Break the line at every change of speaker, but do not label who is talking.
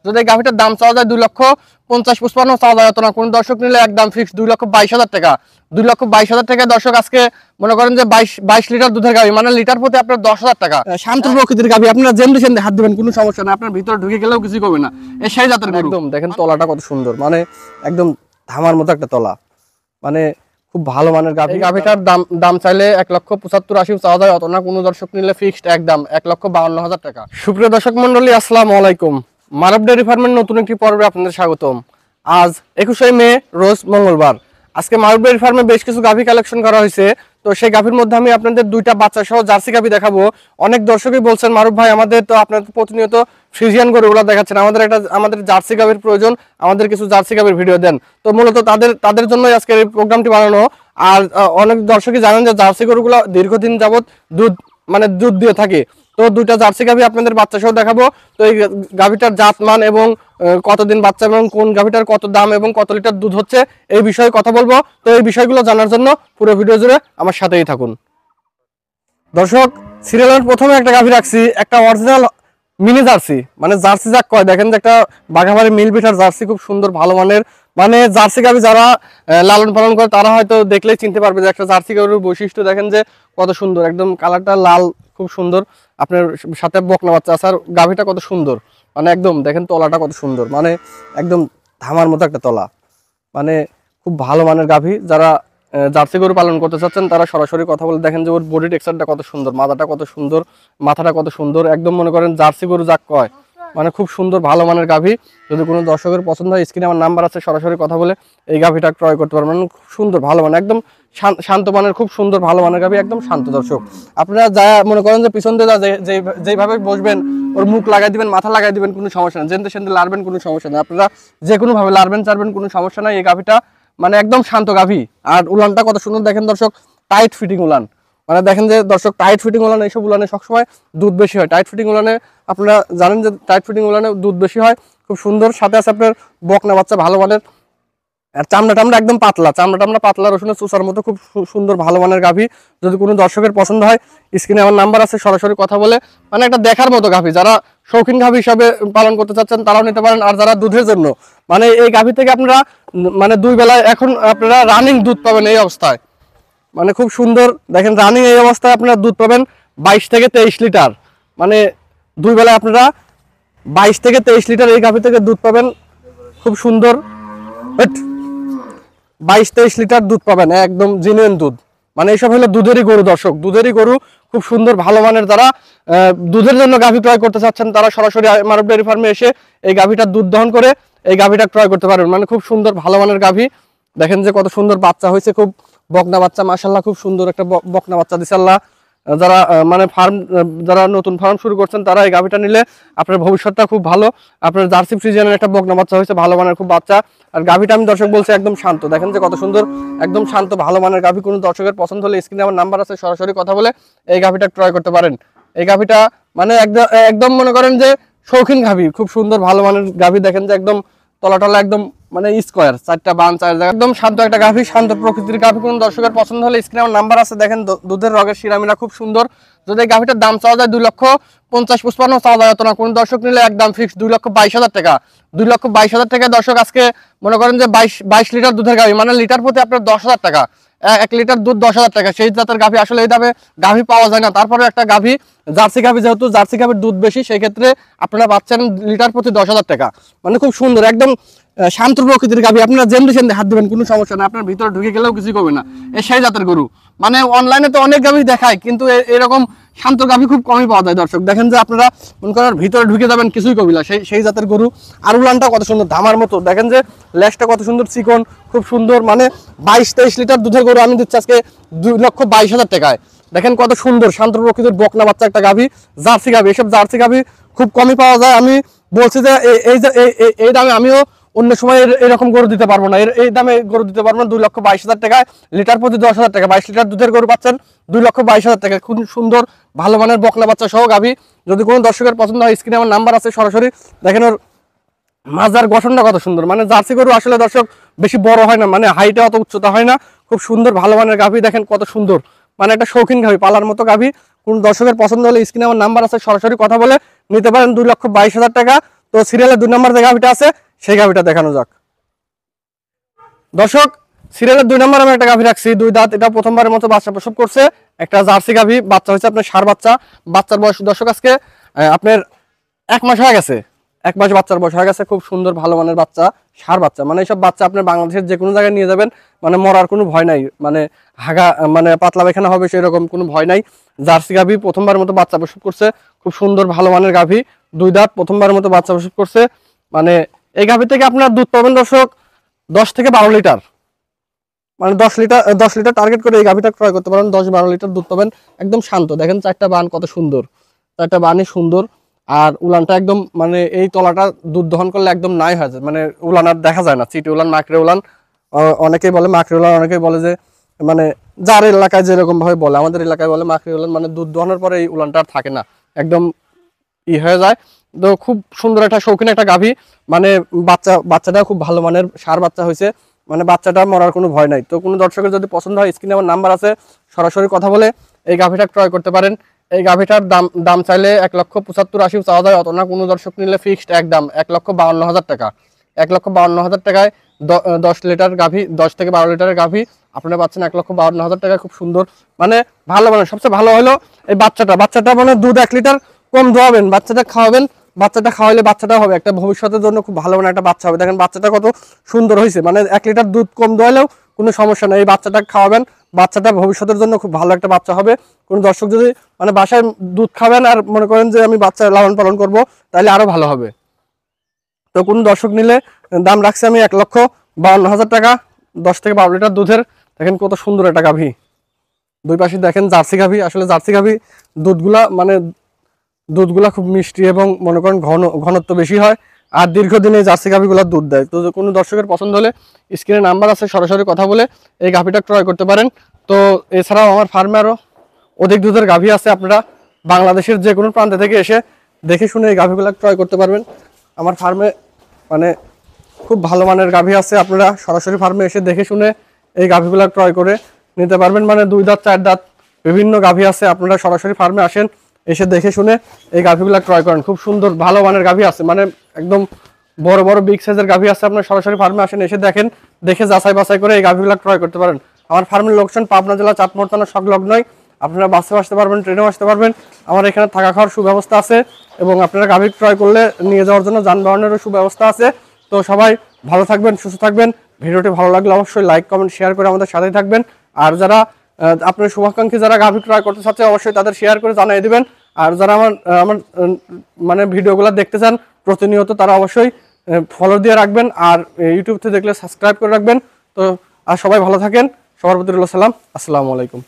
যদি এই গাভিটার দাম চাওয়া যায় 2,50,55 চাওয়া যায়, না কোন দর্শক নিলে একদম ফিক্স 2,22,000 টাকা। 2,22,000 টাকা দর্শক আজকে মনে করেন যে 22 লিটার দুধের গাভি, মানে লিটার প্রতি আপনার 10,000 টাকা। শান্ত প্রকৃতির গাভি, আপনারা জেনদেশন হাত দিবেন কোনো সমস্যা না, আপনার ভিতরে ঢুকে গেলেও কিছু করবে না। এই সেই জাতের একদম দেখেন তলাটা কত সুন্দর, মানে একদম ধামার মতো একটা তলা, মানে খুব ভালো মানের গাভি। গাভিটার দাম চাইলে 1,75,80 চাওয়া যায়, অত না কোনো দর্শক নিলে ফিক্সড একদম 1,52,000 টাকা। সুপ্রিয় দর্শক মন্ডলী, আসসালামু আলাইকুম। মানব ডেয়ারি ফার্মের নতুন একটি পর্বে আপনাদের স্বাগতম। আজ 21শে মে, রোজ মঙ্গলবার। আজকে মানব ডেয়ারি ফার্মে বেশ কিছু গাভি কালেকশন করা হয়েছে। তো সেই গাভির মধ্যে আমি আপনাদের দুইটা বাচ্চা সহ জার্সি গাভি দেখাবো। অনেক দর্শকই বলছেন, মারুফ ভাই আমাদের তো আপনাদের প্রতিনিয়ত ফ্রিজিয়ান গরুগুলো দেখাচ্ছেন, আমাদের জার্সি গাভির প্রয়োজন, আমাদের কিছু জার্সি গাভির ভিডিও দেন। তো মূলত তাদের জন্যই আজকের এই প্রোগ্রামটি বানানো। আর অনেক দর্শকই জানেন যে জার্সি গরুগুলো দীর্ঘদিন যাবত দুধ দিয়ে থাকে। তো দুইটা জার্সি গাভি আপনাদের বাচ্চা সহ দেখাবো। তো এই গাভিটার জাত মান এবং কতদিন বাচ্চা এবং কোন গাভিটার কত দাম এবং কত লিটার দুধ হচ্ছে এই বিষয়ে কথা বলবো। তো এই বিষয়গুলো জানার জন্য পুরো ভিডিও জুড়ে আমার সাথেই থাকুন। দর্শক, সিরিয়ালের প্রথমে একটা গাভি রাখছি, একটা অরিজিনাল মিনি জার্সি, মানে জার্সি যাক কয়। দেখেন যে একটা বাঘাবাড়ি মিল বিটার জার্সি, খুব সুন্দর ভালো মানের। মানে জার্সি গাভি যারা লালন পালন করে তারা হয়তো দেখলেই চিনতে পারবে যে একটা জার্সি গাভির বৈশিষ্ট্য। দেখেন যে কত সুন্দর, একদম কালারটা লাল, খুব সুন্দর। আপনার সাথে বকনা বাচ্চা আছে, আর গাভিটা কত সুন্দর, মানে একদম দেখেন তলাটা কত সুন্দর, মানে একদম ধামার মতো একটা তলা, মানে খুব ভালো মানের গাভি। যারা জার্সি গরু পালন করতে চাচ্ছেন তারা সরাসরি কথা বলে দেখেন যে ওর বডি টেক্সচারটা কত সুন্দর, মাথাটা কত সুন্দর, মাথাটা কত সুন্দর, একদম মনে করেন জার্সি গরু যাক কয়, মানে খুব সুন্দর ভালো মানের গাভি। যদি কোনো দর্শকের পছন্দ হয়, স্ক্রিনে আমার নাম্বার আছে, সরাসরি কথা বলে এই গাভিটা ক্রয় করতে পারবেন। খুব সুন্দর ভালো মানে একদম শান্ত মানের, খুব সুন্দর ভালো মানের গাভি, একদম শান্ত। দর্শক আপনারা যা মনে করেন যে পিছন দিয়ে যেভাবে বসবেন, ওর মুখ লাগাই দিবেন, মাথা লাগাই দিবেন, কোনো সমস্যা না। সেনতে লাড়বেন, কোনো সমস্যা নেই। আপনারা যে কোনো ভাবে লাড়বেন চাড়বেন, কোনো সমস্যা নাই। এই গাভিটা মানে একদম শান্ত গাভি। আর উলানটা কত সুন্দর দেখেন দর্শক, টাইট ফিটিং উলান, মানে দেখেন যে দর্শক টাইট ফিটিং উলান, এইসব উলানে সবসময় দুধ বেশি হয়। টাইট ফিটিং উলানে আপনারা জানেন যে টাইট ফিটিং উলানে দুধ বেশি হয়, খুব সুন্দর। সাথে আছে আপনার বকনা বাচ্চা ভালো মানের, আর চামড়া একদম পাতলা, চামড়া পাতলা, রসুনের চুষার মতো, খুব সুন্দর ভালো মানের গাভি। যদি কোনো দর্শকের পছন্দ হয়, স্ক্রিনে আমার নাম্বার আছে, সরাসরি কথা বলে মানে একটা দেখার মতো গাভি। যারা শৌখিন গাভি হিসাবে পালন করতে চাচ্ছেন তারাও নিতে পারেন। আর যারা দুধের জন্য, মানে এই গাভি থেকে আপনারা মানে 2 বেলায় এখন আপনারা রানিং দুধ পাবেন এই অবস্থায়, মানে খুব সুন্দর। দেখেন রানিং এই অবস্থায় আপনারা দুধ পাবেন 22 থেকে 23 লিটার, মানে 2 বেলায় আপনারা 22 থেকে 23 লিটার এই গাভি থেকে দুধ পাবেন। খুব সুন্দর 22-23 লিটার দুধ পাবেন, একদম জেনুইন দুধ। মানে এইসব হলো দুধেরই গরু। দর্শক দুধেরই গরু, খুব সুন্দর ভালো মানের। যারা দুধের জন্য গাভি ক্রয় করতে চাচ্ছেন তারা সরাসরি মানব ডেয়ারি ফার্মে এসে এই গাভিটা দুধ দহন করে এই গাভিটা ক্রয় করতে পারবেন। মানে খুব সুন্দর ভালো মানের গাভি। দেখেন যে কত সুন্দর বাচ্চা হয়েছে, খুব বকনা বাচ্চা, মাশাআল্লাহ খুব সুন্দর একটা বকনা বাচ্চা দিছে আল্লাহ। যারা মানে যারা নতুন ফার্ম শুরু করছেন তারা এই গাভিটা নিলে আপনার ভবিষ্যৎটা খুব ভালো। আপনার জার্সি ফ্রিজিয়ানের একটা বকনা বাচ্চা হয়েছে ভালো মানের, খুব বাচ্চা। আর গাভিটা আমি দর্শক বলছি একদম শান্ত, দেখেন যে কত সুন্দর, একদম শান্ত ভালো মানের গাভি। কোনো দর্শকের পছন্দ হলে স্ক্রিনে আমার নাম্বার আছে, সরাসরি কথা বলে এই গাভিটা ক্রয় করতে পারেন। এই গাভিটা মানে একদম মনে করেন যে শৌখিন গাভি, খুব সুন্দর ভালো মানের গাভি। দেখেন যে একদম তলা একদম মানে স্কোয়ার, 4টা বান 4 জায়গা, একদম শান্ত একটা গাভি, শান্ত প্রকৃতির গাভি। কোনো দর্শকের পছন্দ হলে স্ক্রিনে আমার নাম্বার আছে, দেখেন দুধের রগের শিরামিনা খুব সুন্দর। যদি এই গাভিটার দাম চাওয়া যায় 2,50,55 চাওয়া যায়, না কোনো দর্শক নিলে একদম ফিক্সড 2,22,000 টাকা। 2,22,000 টাকা দর্শক আজকে মনে করেন যে 22 লিটার দুধের গাভি, মানে লিটার প্রতি আপনার 10,000 টাকা। 1 লিটার দুধ 10,000 টাকা। সেই জাতের গাভি আসলে এই দামে গাভি পাওয়া যায় না। তারপরে একটা গাভি জার্সি গাভি, যেহেতু জার্সি গাভির দুধ বেশি, সেই ক্ষেত্রে আপনারা পাচ্ছেন লিটার প্রতি 10,000 টাকা। মানে খুব সুন্দর একদম শান্ত প্রকৃতির গাভি। আপনারা জেনদেশন হাত দিবেন, কোনো সমস্যা না, আপনার ভিতরে ঢুকে গেলেও কিছু করবে না। এই সেই জাতের গরু, মানে অনলাইনে তো অনেক গাভি দেখায়, কিন্তু এরকম শান্ত গাভি খুব কমই পাওয়া যায়। দর্শক দেখেন যে আপনারা মনে করেন ভিতরে ঢুকে যাবেন, কিছুই করবে না, সেই জাতের গরু। আর উলানটা কত সুন্দর ধামার মতো, দেখেন যে লেজটা কত সুন্দর চিকন, খুব সুন্দর। মানে 22-23 লিটার দুধের গরু আমি দিচ্ছি আজকে 2,22,000 টাকায়। দেখেন কত সুন্দর শান্ত প্রকৃতির বকনা বাচ্চা একটা গাভি, জার্সি গাভি। এসব জার্সি গাভি খুব কমই পাওয়া যায়। আমি বলছি যে এই দামে আমিও অন্য সময় এরকম গরু দিতে পারবো না, এই দামে গরু দিতে পারবো না। 2,22,000 টাকায় লিটার প্রতি 10,000 টাকা, 22 লিটার দুধের গরু পাচ্ছেন 2,22,000 টাকা। খুব সুন্দর ভালো মানের বকনা বাচ্চা সহ গাভি। যদি কোনো দর্শকের পছন্দ হয়, স্ক্রিনে আমার নাম্বার আছে, সরাসরি দেখেন ওর মাজার গঠনটা কত সুন্দর। মানে জার্সি গরু আসলে দর্শক বেশি বড় হয় না, মানে হাইটে অত উচ্চতা হয় না, খুব সুন্দর ভালো মানের গাভি। দেখেন কত সুন্দর, মানে একটা শৌখিন গাভি, পালার মতো গাভি। কোন দর্শকের পছন্দ হলে স্ক্রিনে আমার নাম্বার আছে, সরাসরি কথা বলে নিতে পারেন। 2,22,000 টাকা। তো সিরিয়ালের 2 নম্বর যে গাভিটা আছে সেই গাভিটা দেখানো যাক। দর্শক সিরিয়ালের 2 নম্বর আমি একটা গাভি রাখছি, 2 দাঁত, এটা প্রথমবারের মতো বাচ্চা প্রসব করছে, একটা জার্সি গাভি, বাচ্চা হয়েছে আপনার ষাঁড় বাচ্চা। বাচ্চার বয়স দর্শক আজকে আপনার 1 মাস হয়ে গেছে, 1 মাস বাচ্চার বয়স হয়ে গেছে। খুব সুন্দর ভালো মানের বাচ্চা, ষাঁড় বাচ্চা। মানে এইসব বাচ্চা আপনার বাংলাদেশের যে কোনো জায়গায় নিয়ে যাবেন, মানে মরার কোনো ভয় নাই, মানে হাগা মানে পাতলা পায়খানা হবে সেরকম কোনো ভয় নাই। জার্সি গাভি প্রথমবারের মতো বাচ্চা প্রসব করছে, খুব সুন্দর ভালো মানের গাভি, 2 দাঁত, প্রথমবারের মতো বাচ্চা প্রসব করছে। মানে এই গাভি থেকে আপনার দুধ পাবেন দর্শক 10 থেকে 12 লিটার, মানে 10 লিটার টার্গেট করে এই গাভিটা ক্রয় করতে পারেন। 10-12 লিটার দুধ পাবেন। একদম শান্ত, দেখেন 4টা বান কত সুন্দর, 4টা বানই সুন্দর। আর উলানটা একদম মানে এই তলাটা দুধ দহন করলে একদম নাই হয়ে যায়, মানে উলান আর দেখা যায় না, চিটি উলান, মাকড়ে উলান, অনেকেই বলে মাকড়ে উলান, অনেকেই বলে যে মানে যার এলাকায় যেরকম ভাবে বলে, আমাদের এলাকায় বলে মাকড়ে উলান, মানে দুধ দহনের পরে এই উলানটা আর থাকে না, একদম হয়ে যায়। তো খুব সুন্দর একটা শৌখিন একটা গাভী, মানে বাচ্চাটা খুব ভালো মানের ষাঁড় বাচ্চা হয়েছে, মানে বাচ্চাটা মরার কোনো ভয় নাই। তো কোনো দর্শকের যদি পছন্দ হয়, স্ক্রিনে আমার নাম্বার আছে, সরাসরি কথা বলে এই গাভীটা ক্রয় করতে পারেন। এই গাভীটার দাম চাইলে 1,75,80 চাওয়া যায়, অত না। কোনো দর্শক নিলে ফিক্সড একদম 1,52,000 টাকা। 1,52,000 টাকায় 10 লিটার গাভী, 10 থেকে 12 লিটারের গাভী আপনারা পাচ্ছেন 1,52,000 টাকায়। খুব সুন্দর মানে ভালো, মানে সবচেয়ে ভালো হলো এই বাচ্চাটা মানে দুধ 1 লিটার কম দোয়াবেন, বাচ্চাটা খাওয়াবেন, বাচ্চাটা খাওয়াইলে বাচ্চাটা হবে একটা ভবিষ্যতের জন্য খুব ভালো মানে একটা বাচ্চা হবে। দেখেন বাচ্চাটা কত সুন্দর হয়েছে, মানে 1 লিটার দুধ কম দোয়ালেও কোনো সমস্যা নেই, এই বাচ্চাটা খাওয়াবেন, বাচ্চাটা ভবিষ্যতের জন্য খুব ভালো একটা বাচ্চা হবে। কোনো দর্শক যদি মানে বাসায় দুধ খাবেন আর মনে করেন যে আমি বাচ্চা লালন পালন করব, তাহলে আরো ভালো হবে। তো কোনো দর্শক নিলে দাম রাখছি আমি 1,52,000 টাকা, 10 থেকে 12 লিটার দুধের। দেখেন কত সুন্দর একটা গাভী, 2 পাশে দেখেন জার্সি গাভী। আসলে জার্সি গাভী দুধগুলা খুব মিষ্টি এবং মনে করেন ঘনত্ব বেশি হয়, আর দীর্ঘদিন এই জার্সি গাভীগুলো দুধ দেয়। তো কোনো দর্শকের পছন্দ হলে স্ক্রিনে নাম্বার আছে, সরাসরি কথা বলে এই গাভীটা ক্রয় করতে পারেন। তো এছাড়াও আমার ফার্মে আরও অধিক দুধের গাভী আছে, আপনারা বাংলাদেশের যে কোনো প্রান্ত থেকে এসে দেখে শুনে এই গাভীগুলো ক্রয় করতে পারবেন। আমার ফার্মে মানে খুব ভালো মানের গাভী আছে, আপনারা সরাসরি ফার্মে এসে দেখে শুনে এই গাভীগুলো ক্রয় করে নিতে পারবেন। মানে 2 দাঁত 4 দাঁত বিভিন্ন গাভী আছে, আপনারা সরাসরি ফার্মে আসেন, এসে দেখে শুনে এই গাভীগুলো ক্রয় করেন। খুব সুন্দর ভালো মানের গাভী আছে, মানে একদম বড় বড় বিগ সাইজের গাভী আছে। আপনারা সরাসরি ফার্মে আসেন, এসে দেখেন, দেখে যাচাই বাছাই করে এই গাভীগুলো ক্রয় করতে পারেন। আমার ফার্মের লোকেশন পাবনা জেলা চাটমোহর থানা সংলগ্নই। আপনারা বাসেও আসতে পারবেন, ট্রেনেও আসতে পারবেন। আমার এখানে থাকা খাওয়ার সুব্যবস্থা আছে, এবং আপনারা গাভী ক্রয় করলে নিয়ে যাওয়ার জন্য যানবাহনেরও সুব্যবস্থা আছে। তো সবাই ভালো থাকবেন, সুস্থ থাকবেন। ভিডিওটি ভালো লাগলে অবশ্যই লাইক কমেন্ট শেয়ার করে আমাদের সাথেই থাকবেন। আর যারা আপনার শুভাকাঙ্ক্ষী যারা গাভী ক্রয় করতে চাচ্ছে, অবশ্যই তাদের শেয়ার করে জানিয়ে দিবেন। আর যারা আমার মানে ভিডিওগুলো দেখতে চান প্রতিনিয়ত, তারা অবশ্যই ফলো দিয়ে রাখবেন, আর ইউটিউব থেকে দেখলে সাবস্ক্রাইব করে রাখবেন। তো আর সবাই ভালো থাকেন, সবার প্রতি রইল সালাম, আসসালামু আলাইকুম।